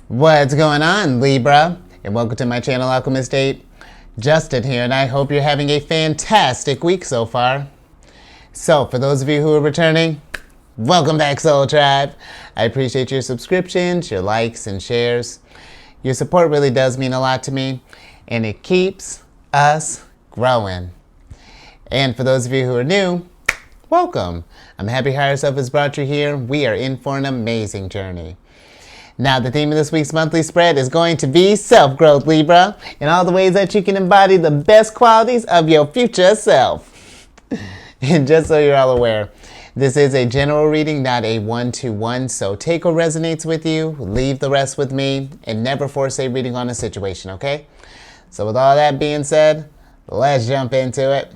What's going on, Libra? And welcome to my channel, Alchemist. Justin here, and I hope you're having a fantastic week so far. So, for those of you who are returning, welcome back, Soul Tribe. I appreciate your subscriptions, your likes, and shares. Your support really does mean a lot to me, and it keeps us growing. And for those of you who are new, welcome. I'm happy Higher Self has brought you here. We are in for an amazing journey. Now, the theme of this week's monthly spread is going to be self-growth, Libra, and all the ways that you can embody the best qualities of your future self. And just so you're all aware, this is a general reading, not a one-to-one, so take what resonates with you, leave the rest with me, and never force a reading on a situation, okay? So with all that being said, let's jump into it.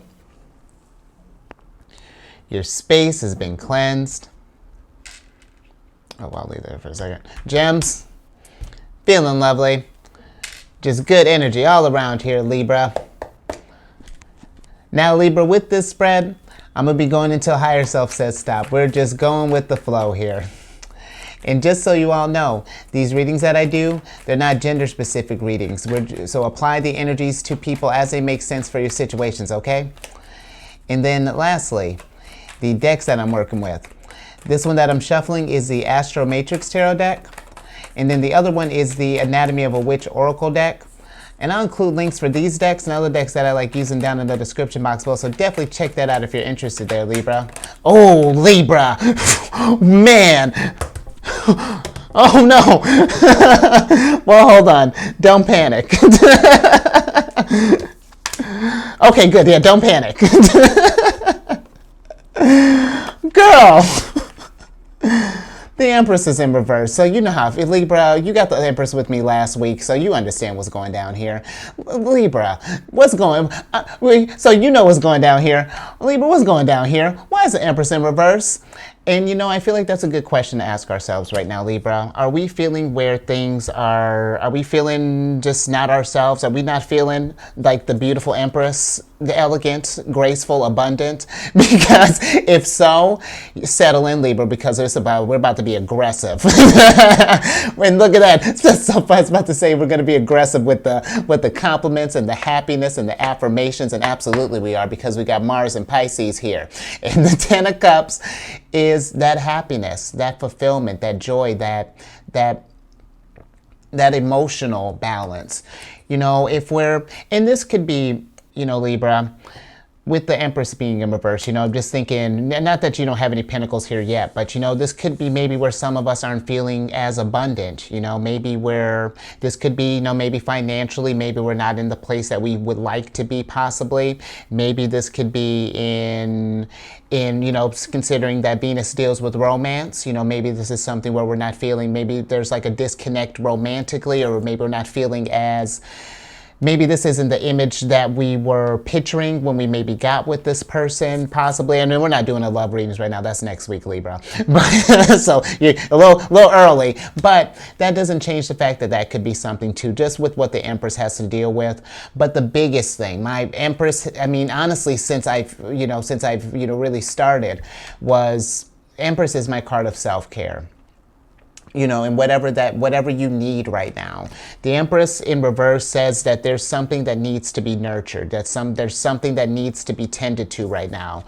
Your space has been cleansed. Oh, I'll leave there for a second. Gems, feeling lovely. Just good energy all around here, Libra. Now, Libra, with this spread, I'm going to be going until Higher Self says stop. We're just going with the flow here. And just so you all know, these readings that I do, they're not gender-specific readings. So apply the energies to people as they make sense for your situations, okay? And then lastly, the decks that I'm working with. This one that I'm shuffling is the Astro Matrix Tarot deck. And then the other one is the Anatomy of a Witch Oracle deck. And I'll include links for these decks and other decks that I like using down in the description box below. So definitely check that out if you're interested there, Libra. Oh, Libra. Man. Oh, no. Well, hold on. Don't panic. Okay, good. Yeah, don't panic. Girl. The Empress is in reverse, so you know how, Libra, you got the Empress with me last week, so you understand what's going down here. Libra, what's going, so you know what's going down here. Libra, what's going down here? Why is the Empress in reverse? And you know, I feel like that's a good question to ask ourselves right now, Libra. Are we feeling where things are we feeling just not ourselves? Are we not feeling like the beautiful Empress, the elegant, graceful, abundant? Because if so, settle in, Libra, because we're about to be aggressive. And look at that. It's just so fun. I was about to say we're going to be aggressive with the compliments and the happiness and the affirmations, and absolutely we are, because we got Mars and Pisces here. And the Ten of Cups is that happiness, that fulfillment, that joy, that emotional balance. You know, and this could be, you know, Libra, with the Empress being in reverse, you know, just thinking, not that you don't have any pentacles here yet, but, you know, this could be maybe where some of us aren't feeling as abundant, you know, maybe where this could be, you know, maybe financially, maybe we're not in the place that we would like to be, possibly. Maybe this could be in, you know, considering that Venus deals with romance, you know, maybe this is something where we're not feeling, maybe there's like a disconnect romantically, or maybe we're not feeling as, maybe this isn't the image that we were picturing when we maybe got with this person, possibly. I mean, we're not doing a love readings right now. That's next week, Libra. But, so you're a little early. But that doesn't change the fact that that could be something too, just with what the Empress has to deal with. But the biggest thing, my Empress, I mean, honestly, since I've really started, was Empress is my card of self-care. You know, and whatever you need right now. The Empress in reverse says that there's something that needs to be nurtured, there's something that needs to be tended to right now.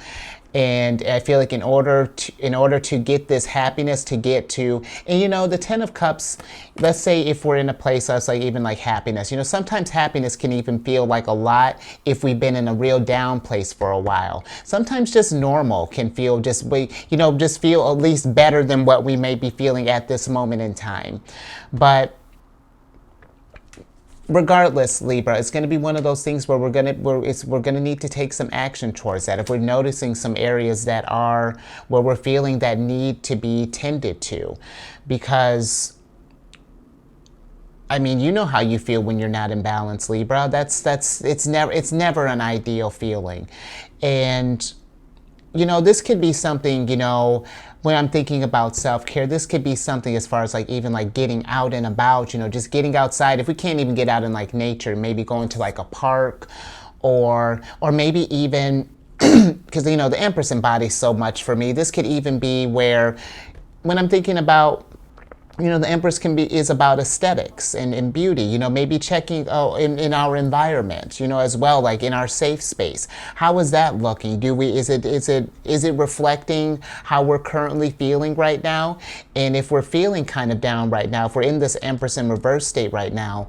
And I feel like in order to get this happiness, to get to, and you know, the Ten of Cups, let's say if we're in a place that's like even like happiness, you know, sometimes happiness can even feel like a lot if we've been in a real down place for a while. Sometimes just normal can feel just feel at least better than what we may be feeling at this moment in time. But regardless, Libra, it's going to be one of those things where we're going to need to take some action towards that. If we're noticing some areas that are where we're feeling that need to be tended to, because I mean, you know how you feel when you're not in balance, Libra. It's never an ideal feeling. And you know, this could be something, you know, when I'm thinking about self-care, this could be something as far as like even like getting out and about, you know, just getting outside. If we can't even get out in like nature, maybe going to like a park, or maybe even, because, you know, the Empress embodies so much for me. This could even be where, when I'm thinking about the Empress is about aesthetics and beauty, maybe checking in our environment, as well, like in our safe space. How is that looking? Is it reflecting how we're currently feeling right now? And if we're feeling kind of down right now, if we're in this Empress in reverse state right now,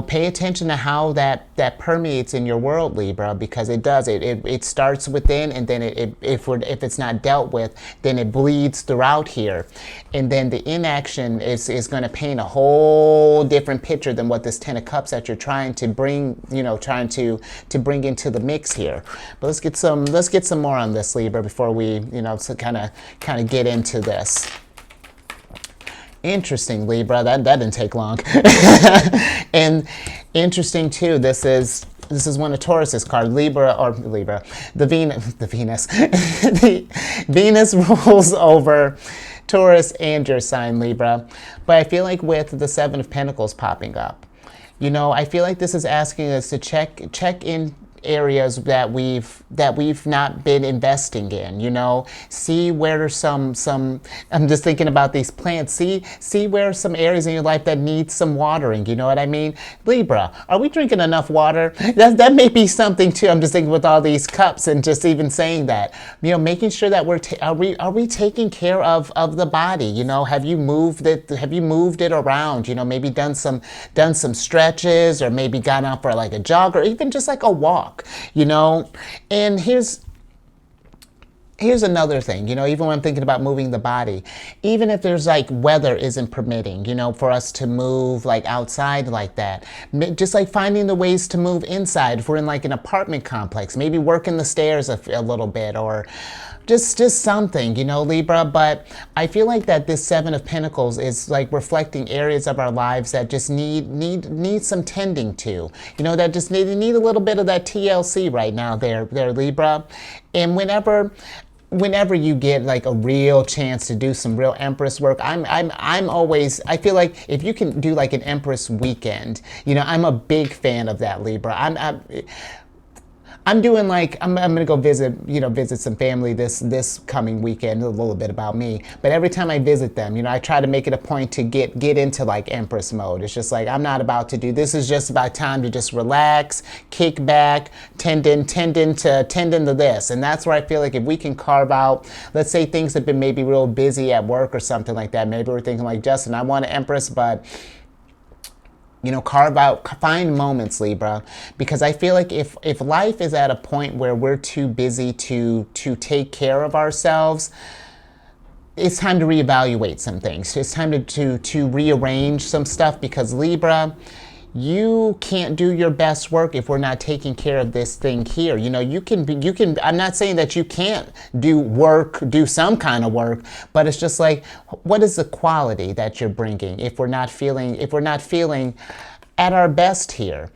pay attention to how that permeates in your world, Libra, because it does. It starts within, and then if it's not dealt with, then it bleeds throughout here, and then the inaction is going to paint a whole different picture than what this Ten of Cups that you're trying to bring, to bring into the mix here. But let's get some more on this, Libra, before we, kind of get into this. Interesting, Libra. That didn't take long. And interesting too. This is one of Taurus's cards. Libra. The Venus. The Venus rules over Taurus and your sign, Libra. But I feel like with the Seven of Pentacles popping up, I feel like this is asking us to check in areas that we've not been investing in, see where some I'm just thinking about these plants, see where some areas in your life that need some watering, you know what I mean? Libra, are we drinking enough water? That may be something too. I'm just thinking with all these cups and just even saying that, making sure that are we taking care of the body? Have you moved it around, maybe done some stretches, or maybe gone out for like a jog, or even just like a walk. And here's another thing, even when I'm thinking about moving the body, even if there's like weather isn't permitting, for us to move like outside like that, just like finding the ways to move inside. If we're in like an apartment complex, maybe working the stairs a little bit, or just something, Libra. But I feel like that this Seven of Pentacles is like reflecting areas of our lives that just need some tending to, that just need a little bit of that TLC right now there, Libra. And whenever you get like a real chance to do some real Empress work, I feel like if you can do like an Empress weekend, I'm a big fan of that, Libra. I'm doing like, I'm gonna go visit some family this coming weekend. A little bit about me, but every time I visit them, I try to make it a point to get into like Empress mode. It's just like, I'm not about to do this. Is just about time to just relax, kick back, tend into this. And that's where I feel like if we can carve out, let's say things have been maybe real busy at work or something like that. Maybe we're thinking like, Justin, I want an Empress, but find moments, Libra, because I feel like if life is at a point where we're too busy to take care of ourselves, it's time to reevaluate some things. It's time to rearrange some stuff, because Libra, you can't do your best work if we're not taking care of this thing here. You can, I'm not saying that you can't do some kind of work, but it's just like, what is the quality that you're bringing if we're not feeling at our best here?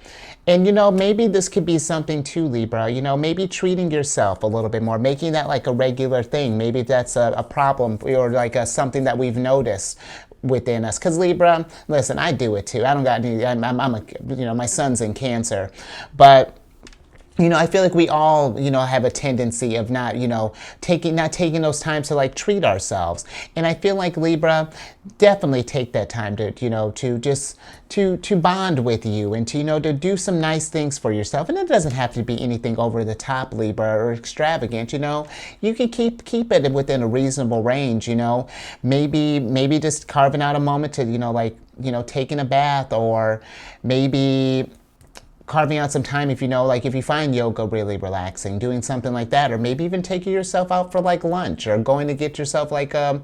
And maybe this could be something too, Libra, maybe treating yourself a little bit more, making that like a regular thing. Maybe that's a problem, or like something that we've noticed within us. Because Libra, listen, I do it too. I don't got any, my son's in Cancer, but I feel like we all, have a tendency of not taking those times to like treat ourselves. And I feel like Libra, definitely take that time to, to bond with you, and to do some nice things for yourself. And it doesn't have to be anything over the top, Libra, or extravagant. You can keep it within a reasonable range. Maybe just carving out a moment to, taking a bath, or maybe carving out some time, if if you find yoga really relaxing, doing something like that, or maybe even taking yourself out for like lunch, or going to get yourself like a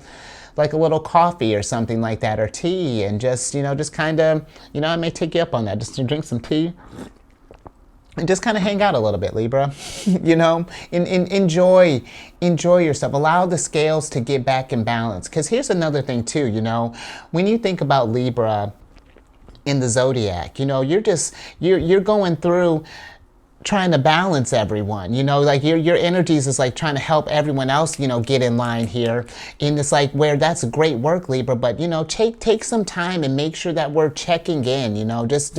little coffee or something like that, or tea, and just kind of, I may take you up on that, just to drink some tea and just kind of hang out a little bit, Libra. Enjoy yourself. Allow the scales to get back in balance. Because here's another thing too, when you think about Libra in the zodiac, you're going through trying to balance everyone, like your energies is like trying to help everyone else, get in line here. And it's like where that's great work, Libra, but take some time and make sure that we're checking in, just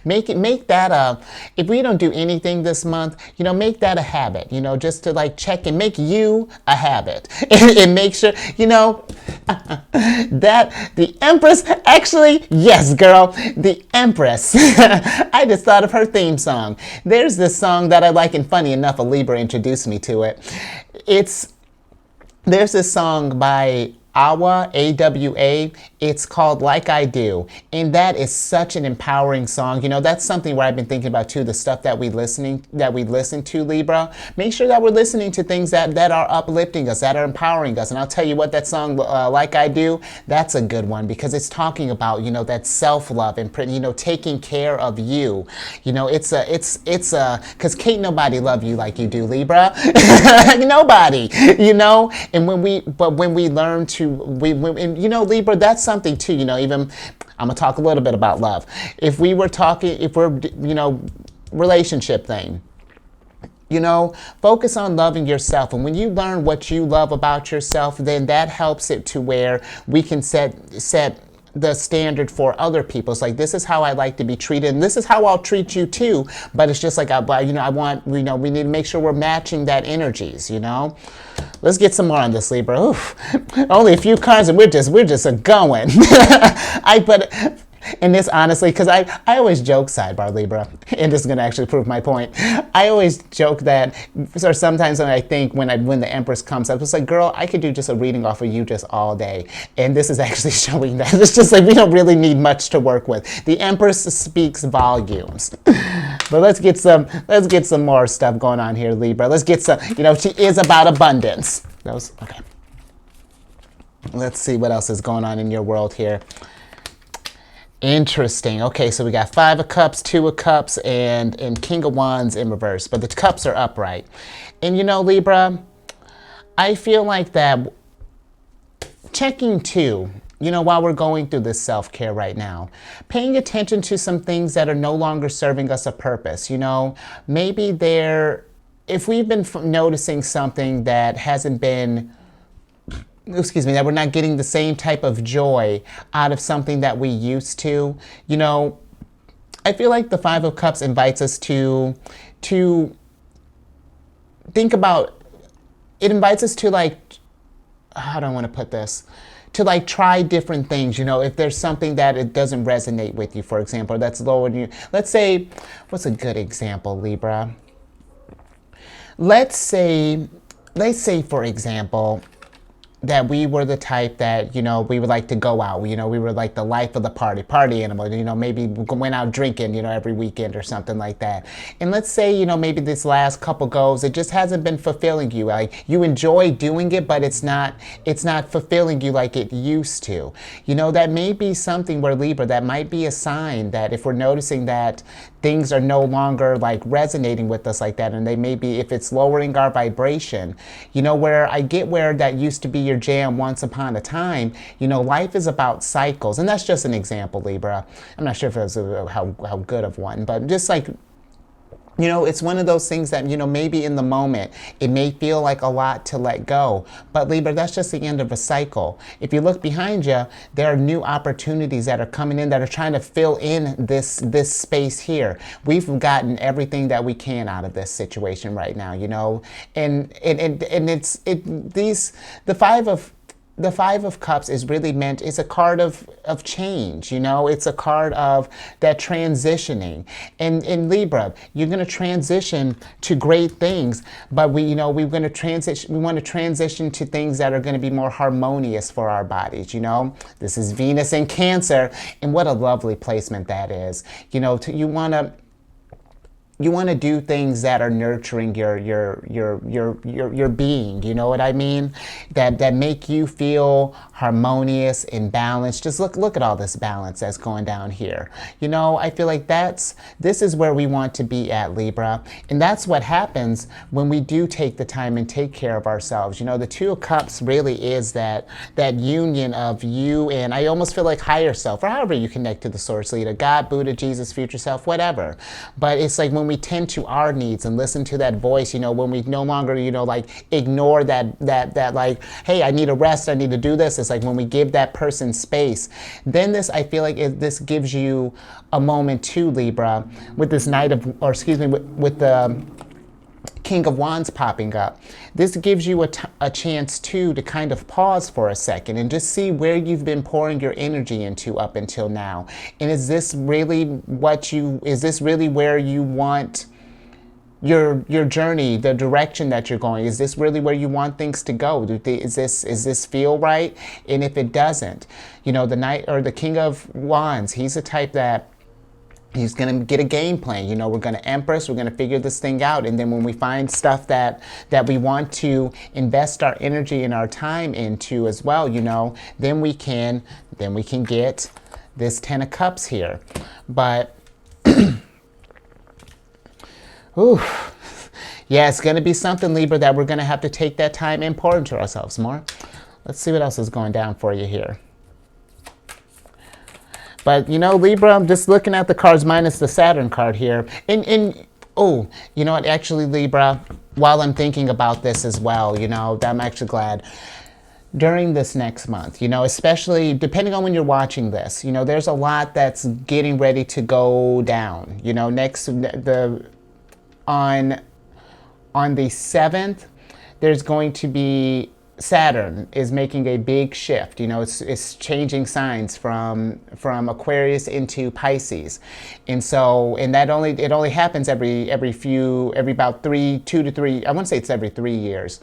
make that if we don't do anything this month, make that a habit, just to like check and make you a habit and make sure, that the Empress, actually, yes, girl, the Empress. I just thought of her theme song. There's this song that I like, and funny enough, a Libra introduced me to it. There's this song by Awa, A-W-A. It's called Like I Do. And that is such an empowering song. That's something where I've been thinking about too, the stuff that we listen to, Libra. Make sure that we're listening to things that are uplifting us, that are empowering us. And I'll tell you what, that song, Like I Do, that's a good one because it's talking about, that self-love and, taking care of you. It's because can't nobody love you like you do, Libra. Nobody, and when we learn to, Libra, that's something too, even, I'm gonna talk a little bit about love. If we're, relationship thing, focus on loving yourself. And when you learn what you love about yourself, then that helps it to where we can set the standard for other people. It's like, this is how I like to be treated, and this is how I'll treat you too. But it's just like, I want, we need to make sure we're matching that energies, Let's get some more on this, Libra. Oof. Only a few cards and we're just a going. And this, honestly, because I always joke, sidebar, Libra, and this is going to actually prove my point. I always joke that, or sometimes when I think when the Empress comes up, it's like, girl, I could do just a reading off of you just all day. And this is actually showing that. It's just like we don't really need much to work with. The Empress speaks volumes. But let's get some more stuff going on here, Libra. Let's get some, she is about abundance. Okay. Let's see what else is going on in your world here. Interesting. Okay, so we got 5 of Cups, 2 of Cups, and King of Wands in reverse. But the cups are upright. And Libra, I feel like that checking too, while we're going through this self-care right now, paying attention to some things that are no longer serving us a purpose. Maybe if we've been noticing something that hasn't been, that we're not getting the same type of joy out of something that we used to, I feel like the 5 of Cups invites us to think about, it invites us to like, how do I want to put this? To like try different things, if there's something that it doesn't resonate with you, for example, that's lowering you. Let's say, what's a good example, Libra? Let's say, for example, that we were the type that, we would like to go out. We were like the life of the party animal, maybe went out drinking, every weekend or something like that. And let's say, maybe this last couple goes, it just hasn't been fulfilling you. Like you enjoy doing it, but it's not fulfilling you like it used to. That may be something where, Libra, that might be a sign that if we're noticing that things are no longer like resonating with us like that, and they may be, if it's lowering our vibration, where I get where that used to be your jam once upon a time, life is about cycles. And that's just an example, Libra. I'm not sure if it was how good of one, but just like, it's one of those things that, maybe in the moment, it may feel like a lot to let go. But Libra, that's just the end of a cycle. If you look behind you, there are new opportunities that are coming in that are trying to fill in this space here. We've gotten everything that we can out of this situation right now, and the 5 of Cups is really meant, it's a card of change, it's a card of that transitioning. And in Libra, you're going to transition to great things, but we want to transition to things that are going to be more harmonious for our bodies, This is Venus in Cancer, and what a lovely placement that is. You want to do things that are nurturing your being, you know what I mean? That make you feel harmonious and balanced. Just look at all this balance that's going down here. You know, I feel like this is where we want to be at, Libra. And that's what happens when we do take the time and take care of ourselves. You know, the Two of Cups really is that union of you and, I almost feel like, higher self, or however you connect to the source leader, God, Buddha, Jesus, future self, whatever. But it's like when we tend to our needs and listen to that voice, you know, when we no longer, you know, like ignore that like, hey, I need a rest, I need to do this. It's like when we give that person space, then this, I feel like this gives you a moment too, Libra, with this Knight of, or excuse me, with the King of Wands popping up. This gives you a chance too to kind of pause for a second and just see where you've been pouring your energy into up until now. And is this really where you want your journey, the direction that you're going? Is this really where you want things to go? Is this feel right? And if it doesn't, you know, the Knight or the King of Wands, he's a type that he's going to get a game plan. You know, we're going to Empress, we're going to figure this thing out. And then when we find stuff that we want to invest our energy and our time into as well, you know, then we can get this Ten of Cups here. But ooh, yeah, it's going to be something, Libra, that we're going to have to take that time and pour into ourselves more. Let's see what else is going down for you here. But, you know, Libra, I'm just looking at the cards minus the Saturn card here. And oh, you know what, actually, Libra, while I'm thinking about this as well, you know, I'm actually glad. During this next month, you know, especially depending on when you're watching this, you know, there's a lot that's getting ready to go down. You know, on the 7th, there's going to be Saturn is making a big shift. You know, it's changing signs from Aquarius into Pisces, and that only happens every about 2 to 3. I want to say it's every 3 years,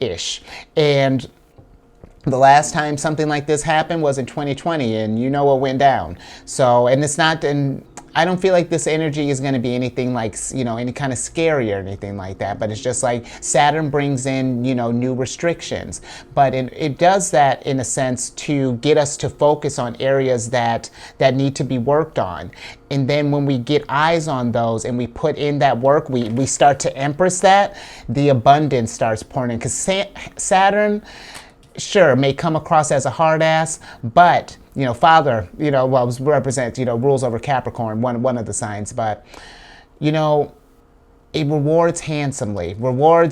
ish, and the last time something like this happened was in 2020, and you know what went down. So, and it's not, and I don't feel like this energy is going to be anything like, you know, any kind of scary or anything like that. But it's just like Saturn brings in, you know, new restrictions. But it does that in a sense to get us to focus on areas that need to be worked on. And then when we get eyes on those and we put in that work, we start to Empress that, the abundance starts pouring in. Because Saturn, sure, may come across as a hard ass, but, you know, father, you know, well, represents, you know, rules over Capricorn, one of the signs, but, you know, it rewards handsomely. It'll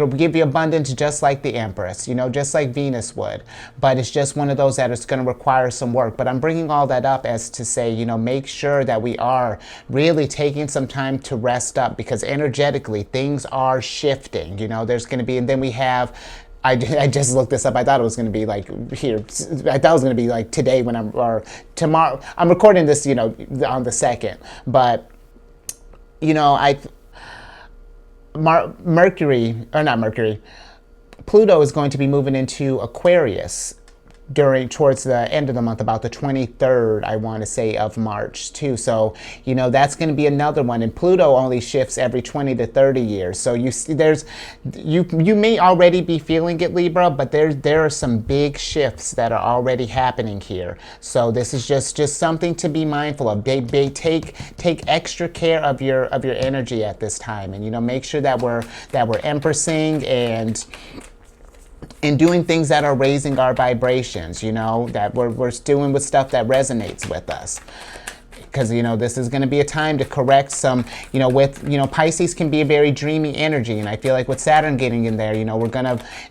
give you abundance just like the Empress, you know, just like Venus would. But it's just one of those that it's going to require some work. But I'm bringing all that up as to say, you know, make sure that we are really taking some time to rest up, because energetically things are shifting. You know, there's going to be, and then we have, I just looked this up. I thought it was going to be like here. I thought it was going to be like today or tomorrow. I'm recording this, you know, on the 2nd. But, you know, Pluto is going to be moving into Aquarius towards the end of the month, about the 23rd, I want to say, of March too. So, you know, that's going to be another one. And Pluto only shifts every 20 to 30 years. So you see, you may already be feeling it, Libra, but there are some big shifts that are already happening here. So this is just something to be mindful of. Take extra care of your energy at this time, and, you know, make sure that we're empressing and doing things that are raising our vibrations, you know, that we're doing with stuff that resonates with us. Because, you know, this is going to be a time to correct some, you know, Pisces can be a very dreamy energy. And I feel like with Saturn getting in there, you know,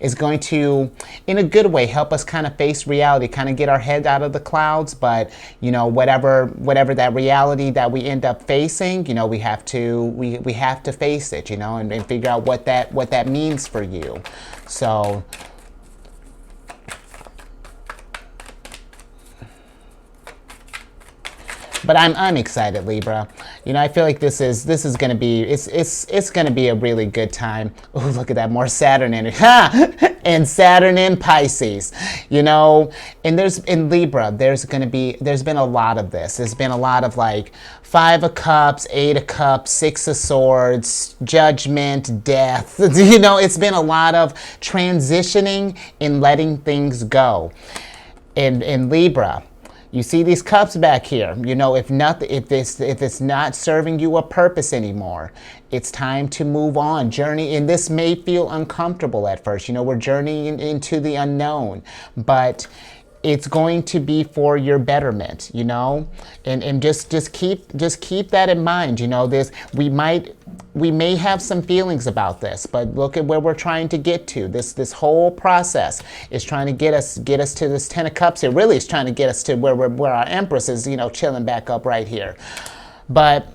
is going to, in a good way, help us kind of face reality, kind of get our head out of the clouds. But, you know, whatever that reality that we end up facing, you know, we have to face it, you know, and figure out what that means for you. So, But I'm unexcited, Libra. You know, I feel like this is gonna be it's gonna be a really good time. Oh, look at that, more Saturn energy. Ha! And Saturn in Pisces. You know, and there's in Libra, there's been a lot of this. There's been a lot of like 5 of Cups, 8 of Cups, 6 of Swords, Judgment, Death. You know, it's been a lot of transitioning and letting things go. In Libra, you see these cups back here. You know, if it's not serving you a purpose anymore, it's time to move on. Journey, and this may feel uncomfortable at first. You know, we're journeying into the unknown, but it's going to be for your betterment, you know, and just keep that in mind. You know, we may have some feelings about this, but look at where we're trying to get to. This whole process is trying to get us to this 10 of Cups here. Really, it's trying to get us to where our Empress is, you know, chilling back up right here. But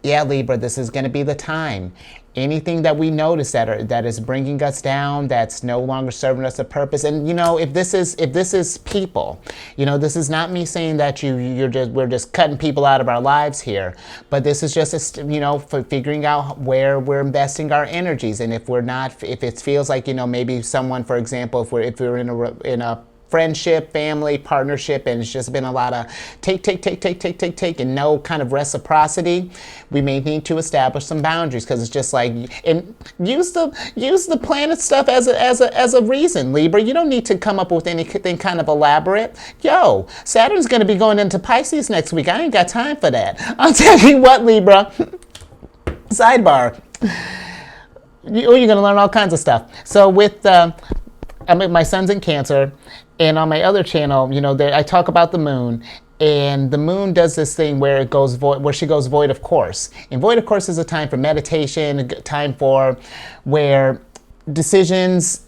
yeah, Libra, this is going to be the time. Anything that we notice that is bringing us down, that's no longer serving us a purpose. And you know, if this is people, you know, this is not me saying that we're just cutting people out of our lives here, but this is just you know, for figuring out where we're investing our energies. And if it feels like, you know, maybe someone, for example, if we're in a friendship, family, partnership, and it's just been a lot of take, and no kind of reciprocity, we may need to establish some boundaries, because it's just like, and use the planet stuff as a reason, Libra. You don't need to come up with anything kind of elaborate. Yo, Saturn's going to be going into Pisces next week. I ain't got time for that. I'll tell you what, Libra. Sidebar. You're going to learn all kinds of stuff. So with my son's in Cancer, and on my other channel, you know, I talk about the moon, and the moon does this thing where it goes where she goes void of course. And void of course is a time for meditation, a time for where decisions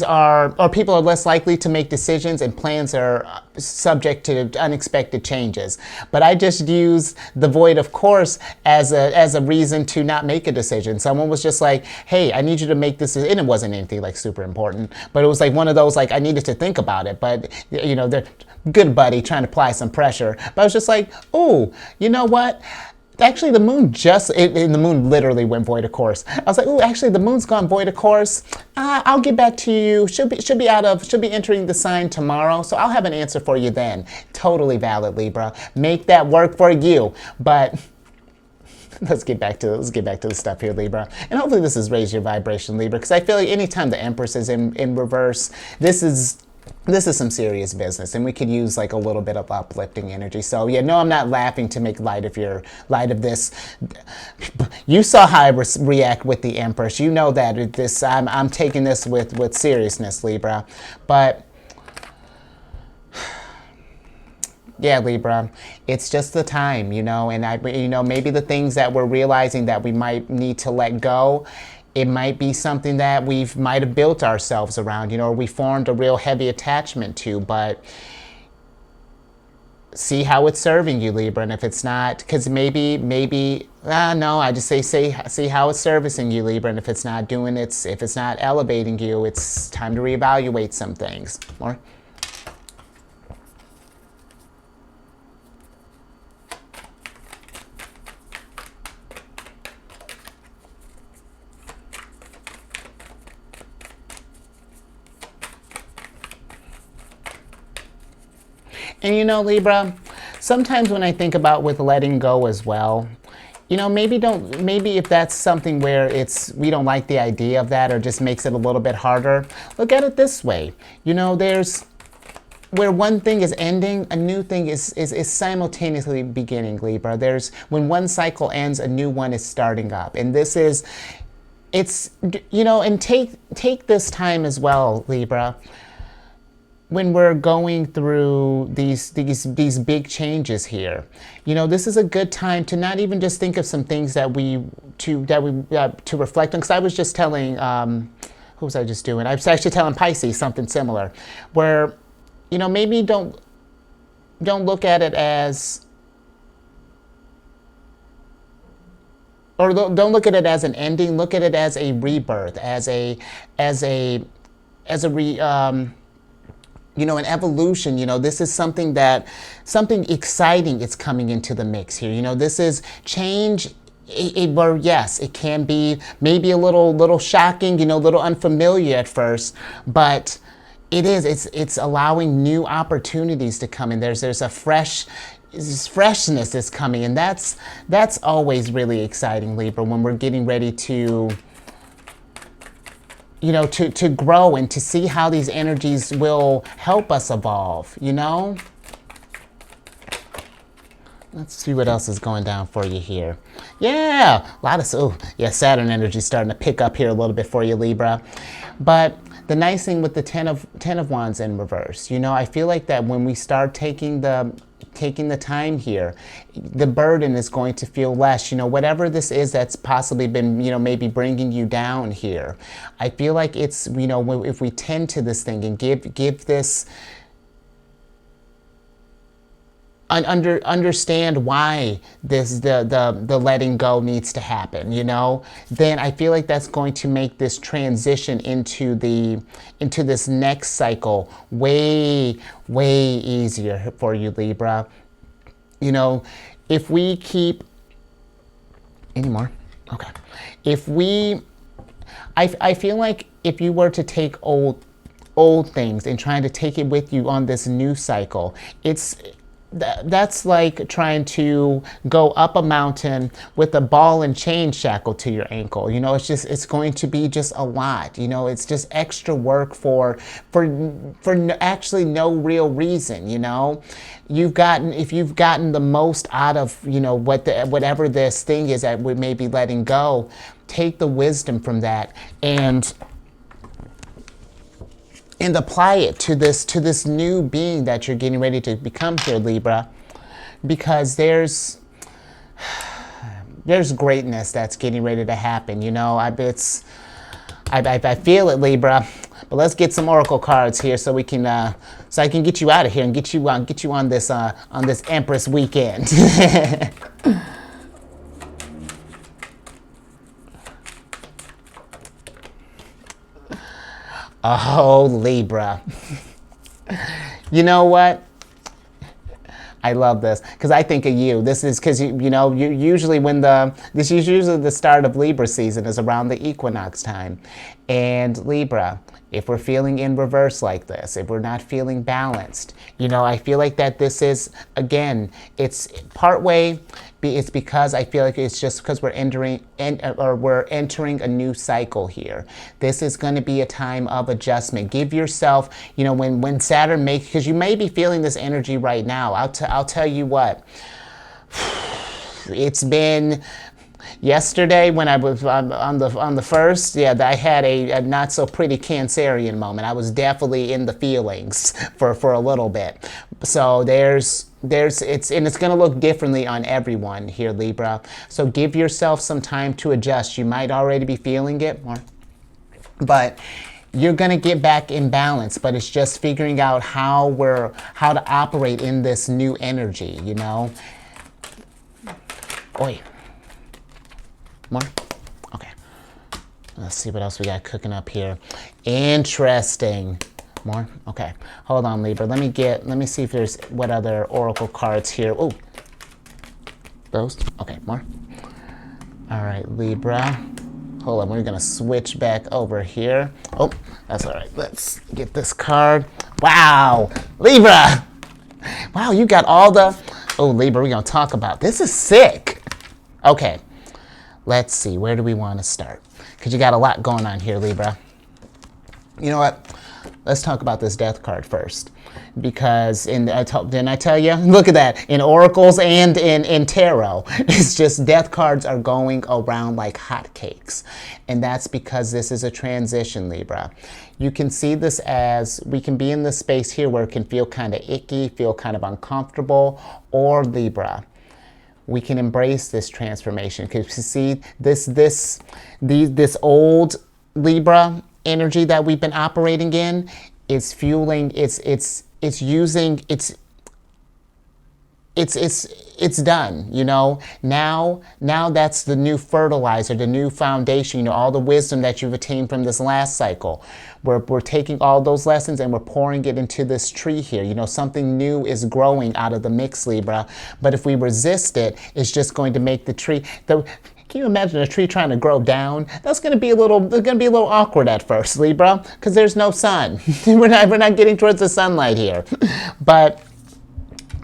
are, or people are less likely to make decisions, and plans are subject to unexpected changes. But I just use the void of course as a reason to not make a decision. Someone was just like, hey, I need you to make this, and it wasn't anything like super important, but it was like one of those, like, I needed to think about it, but you know, they're good buddy trying to apply some pressure. But I was just like, oh, you know what? Actually, the moon the moon literally went void of course. I was like, oh, actually, the moon's gone void of course. I'll get back to you. Should be entering the sign tomorrow, so I'll have an answer for you then. Totally valid, Libra. Make that work for you. But let's get back to the stuff here, Libra. And hopefully this has raised your vibration, Libra, because I feel like anytime the Empress is in reverse, this is some serious business, and we could use like a little bit of uplifting energy. So yeah, no, I'm not laughing to make light of this. You saw how I react with the Empress. You know that I'm taking this with seriousness, Libra. But yeah, Libra, it's just the time, you know, and maybe the things that we're realizing that we might need to let go, it might be something that might have built ourselves around, you know, or we formed a real heavy attachment to, but see how it's serving you, Libra. And if it's not, because I just say see how it's servicing you, Libra. And if it's not if it's not elevating you, it's time to reevaluate some things. More. And you know, Libra, sometimes when I think about with letting go as well, you know, maybe if that's something where we don't like the idea of that, or just makes it a little bit harder, look at it this way. You know, there's where one thing is ending, a new thing is simultaneously beginning, Libra. When one cycle ends, a new one is starting up. And it's, you know, and take this time as well, Libra, when we're going through these big changes here. You know, this is a good time to not even just think of some things to reflect on. Because I was just telling, who was I just doing? I was actually telling Pisces something similar, where, you know, maybe don't look at it as, or don't look at it as an ending. Look at it as a rebirth, an evolution. This is something exciting is coming into the mix here. This is change. Or yes, it can be maybe a little shocking, a little unfamiliar at first, but it's allowing new opportunities to come in. There's a freshness is coming, and that's always really exciting, Libra, when we're getting ready to to grow and to see how these energies will help us evolve. Let's see what else is going down for you here. Yeah, a lot of, Saturn energy starting to pick up here a little bit for you, Libra. But the nice thing with the Ten of Wands in reverse, I feel like that when we start taking the time here, the burden is going to feel less. Whatever this is that's possibly been, maybe bringing you down here. I feel like it's, if we tend to this thing and give this, understand why the letting go needs to happen, then I feel like that's going to make this transition into this next cycle way easier for you, Libra. If we keep any more, okay. I feel like if you were to take old things and trying to take it with you on this new cycle, that's like trying to go up a mountain with a ball and chain shackled to your ankle. It's going to be just a lot. It's just extra work for actually no real reason. If you've gotten the most out of whatever this thing is that we may be letting go, take the wisdom from that and apply it to this new being that you're getting ready to become here, Libra, because there's greatness that's getting ready to happen. I feel it, Libra. But let's get some oracle cards here so we can so I can get you out of here and get you on this Empress weekend. Oh, Libra. You know what? I love this because I think of you. This is because you usually this is usually the start of Libra season is around the equinox time. And Libra, if we're feeling in reverse like this, if we're not feeling balanced, I feel like that this is, again, it's partway. It's because I feel like it's just because we're entering a new cycle here. This is going to be a time of adjustment. Give yourself, when Saturn makes, because you may be feeling this energy right now. I'll tell you what. It's been yesterday when I was on the first, I had a not so pretty Cancerian moment. I was definitely in the feelings for a little bit. So it's going to look differently on everyone here, Libra. So give yourself some time to adjust. You might already be feeling it more, but you're going to get back in balance. But it's just figuring out how to operate in this new energy, Oi. More? Okay. Let's see what else we got cooking up here. Interesting. More? Okay. Hold on, Libra. Let me see if there's what other oracle cards here. Oh. Those? Okay, more. All right, Libra. Hold on, we're gonna switch back over here. Oh, that's all right. Let's get this card. Wow, Libra. Wow, you got all the, Libra, we're gonna talk about. This is sick. Okay. Let's see, where do we want to start? Because you got a lot going on here, Libra. You know what? Let's talk about this death card first. Because didn't I tell you? Look at that. In oracles and in tarot, it's just death cards are going around like hotcakes. And that's because this is a transition, Libra. You can see this as, we can be in this space here where it can feel kind of icky, feel kind of uncomfortable, or Libra, we can embrace this transformation because you see this old Libra energy that we've been operating in is fueling, it's it's done, you know. Now that's the new fertilizer, the new foundation, you know, all the wisdom that you've attained from this last cycle. We're taking all those lessons and we're pouring it into this tree here. You know, something new is growing out of the mix, Libra. But if we resist it, it's just going to make the tree, can you imagine a tree trying to grow down? That's going to be a little awkward at first, Libra, because there's no sun. we're not getting towards the sunlight here. But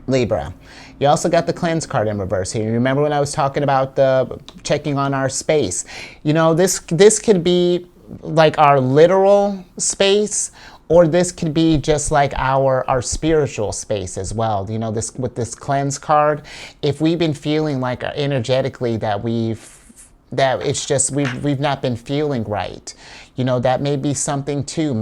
Libra, you also got the cleanse card in reverse here. You remember when I was talking about the checking on our space? You know, this could be like our literal space, or this could be just like our spiritual space as well. You know, this with this cleanse card, if we've been feeling like energetically that it's just we've not been feeling right, you know, that may be something too.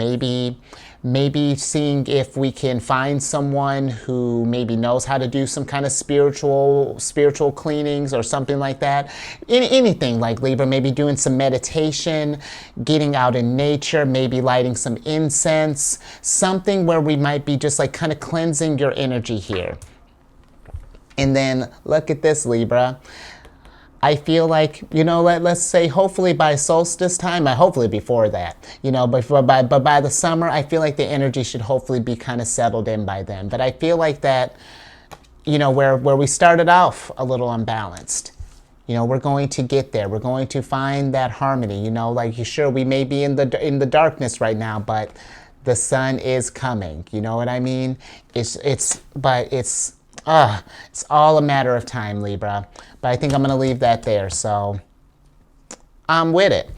Maybe seeing if we can find someone who maybe knows how to do some kind of spiritual cleanings or something like that. Anything like Libra, maybe doing some meditation, getting out in nature, maybe lighting some incense, something where we might be just like kind of cleansing your energy here. And then look at this, Libra. I feel like, you know, let's say hopefully by solstice time, hopefully before that, you know, but by the summer, I feel like the energy should hopefully be kind of settled in by then. But I feel like that, you know, where we started off a little unbalanced, you know, we're going to get there. We're going to find that harmony, you know, like sure, we may be in the darkness right now, but the sun is coming. You know what I mean? It's all a matter of time, Libra. But I think I'm going to leave that there. So I'm with it.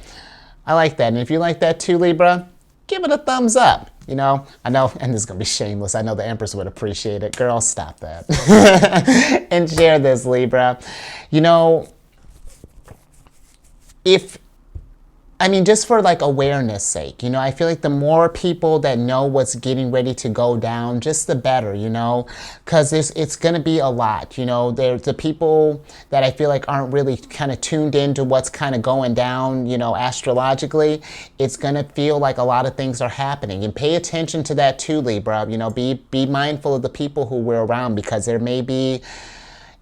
I like that. And if you like that too, Libra, give it a thumbs up. You know, I know, and this is going to be shameless. I know the Empress would appreciate it. Girl, stop that. And share this, Libra. You know, just for like awareness sake, you know, I feel like the more people that know what's getting ready to go down, just the better, you know, because it's going to be a lot, you know. There's the people that I feel like aren't really kind of tuned into what's kind of going down, you know, astrologically. It's going to feel like a lot of things are happening, and pay attention to that too, Libra. You know, be mindful of the people who we're around, because there may be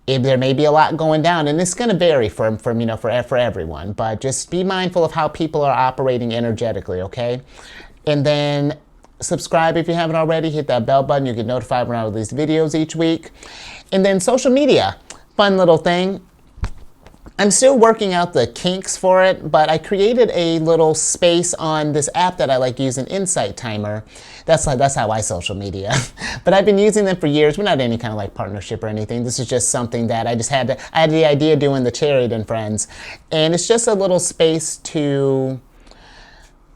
a lot going down, and it's going to vary from you know, for everyone, but just be mindful of how people are operating energetically, okay? And then subscribe if you haven't already. Hit that bell button. You get notified when I release videos each week. And then social media, fun little thing. I'm still working out the kinks for it, but I created a little space on this app that I like using, Insight Timer. That's how I social media. But I've been using them for years. We're not any kind of like partnership or anything. This is just something that I had the idea doing the Chariot and Friends. And it's just a little space to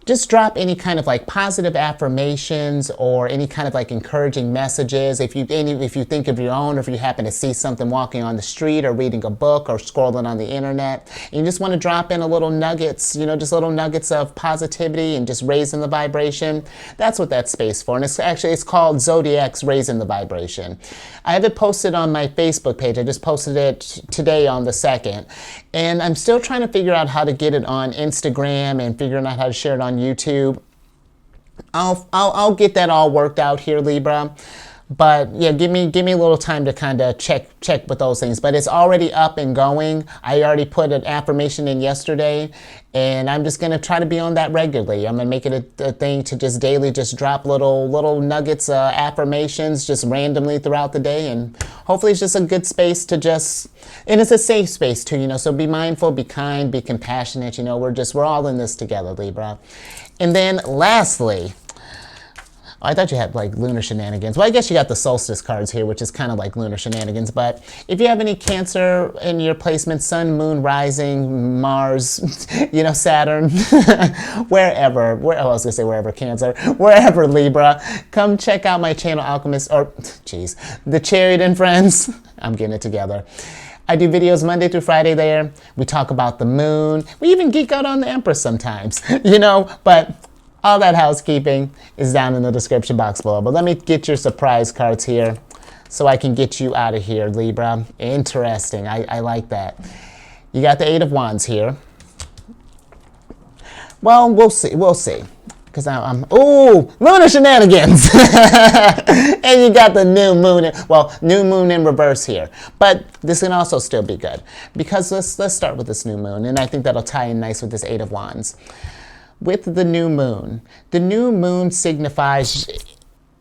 just drop any kind of like positive affirmations or any kind of like encouraging messages. If you think of your own, or if you happen to see something walking on the street or reading a book or scrolling on the internet, and you just want to drop in a little nuggets, you know, just little nuggets of positivity and just raising the vibration, that's what that space for. And it's called Zodiac's Raising the Vibration. I have it posted on my Facebook page. I just posted it today on the 2nd. And I'm still trying to figure out how to get it on Instagram and figuring out how to share it on YouTube. I'll get that all worked out here, Libra. But yeah, give me a little time to kind of check with those things. But it's already up and going. I already put an affirmation in yesterday, and I'm just gonna try to be on that regularly. I'm gonna make it a thing to just daily just drop little nuggets, affirmations just randomly throughout the day, and hopefully it's just a good space to just, and it's a safe space too, you know. So be mindful, be kind, be compassionate. You know, we're all in this together, Libra. And then lastly, I thought you had like lunar shenanigans. Well, I guess you got the solstice cards here, which is kind of like lunar shenanigans. But if you have any Cancer in your placement, Sun, Moon, Rising, Mars, you know, Saturn, wherever Cancer, wherever Libra, come check out my channel, Alchemist, the Chariot and Friends. I'm getting it together. I do videos Monday through Friday there. We talk about the moon. We even geek out on the Empress sometimes, you know, but all that housekeeping is down in the description box below. But let me get your surprise cards here so I can get you out of here, Libra. Interesting. I like that. You got the 8 of Wands here. Well, we'll see. because ooh, lunar shenanigans. And you got the new moon, new moon in reverse here. But this can also still be good, because let's start with this new moon, and I think that'll tie in nice with this Eight of Wands. With the new moon signifies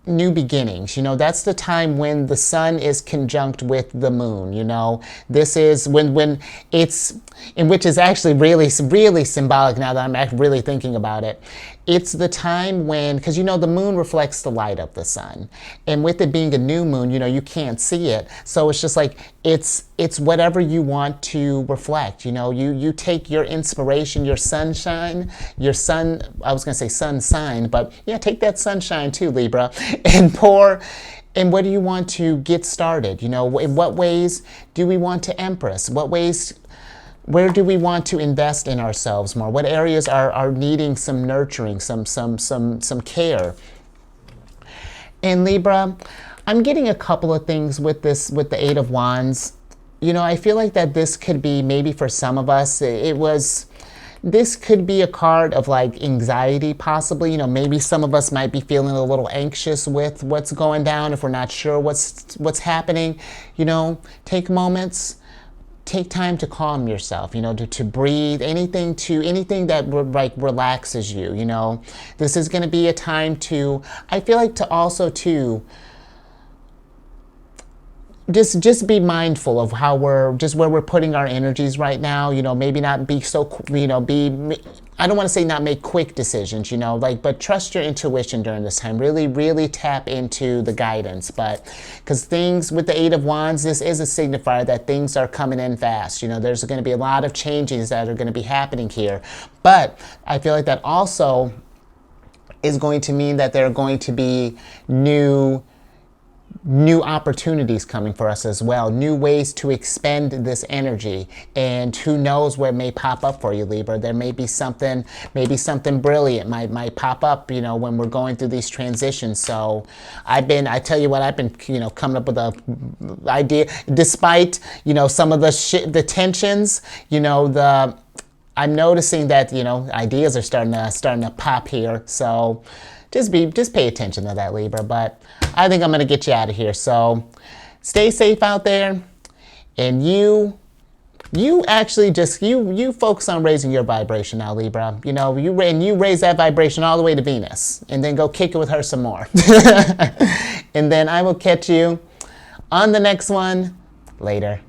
new beginnings. That's the time when the sun is conjunct with the moon. This is when it's, and which is actually really, really symbolic now that I'm really thinking about it. It's the time when, because the moon reflects the light of the sun, and with it being a new moon, you can't see it, so it's just like it's whatever you want to reflect. You take your inspiration, your sunshine, I was gonna say sun sign, but yeah, take that sunshine too, Libra, and pour. And what do you want to get started? In what ways do we want to Empress? Where do we want to invest in ourselves more? What areas are needing some nurturing, some care? And Libra, I'm getting a couple of things with the Eight of Wands. I feel like that this could be, maybe for some of us, this could be a card of like anxiety, possibly. Maybe some of us might be feeling a little anxious with what's going down, if we're not sure what's happening. Take moments. Take time to calm yourself, to breathe, anything that relaxes you. This is going to be a time to, I feel like, to also to just be mindful of how where we're putting our energies right now. Maybe not be so, I don't want to say not make quick decisions, but trust your intuition during this time. Really, really tap into the guidance. But because things with the Eight of Wands, this is a signifier that things are coming in fast. There's going to be a lot of changes that are going to be happening here. But I feel like that also is going to mean that there are going to be new opportunities coming for us as well, new ways to expend this energy, and who knows what may pop up for you, Libra. There may be something brilliant might pop up, when we're going through these transitions. So I tell you what, I've been, coming up with a idea, despite, some of the tensions, I'm noticing that, ideas are starting to pop here. So just pay attention to that, Libra. But I think I'm going to get you out of here. So stay safe out there. And you actually you focus on raising your vibration now, Libra. You raise that vibration all the way to Venus. And then go kick it with her some more. And then I will catch you on the next one later.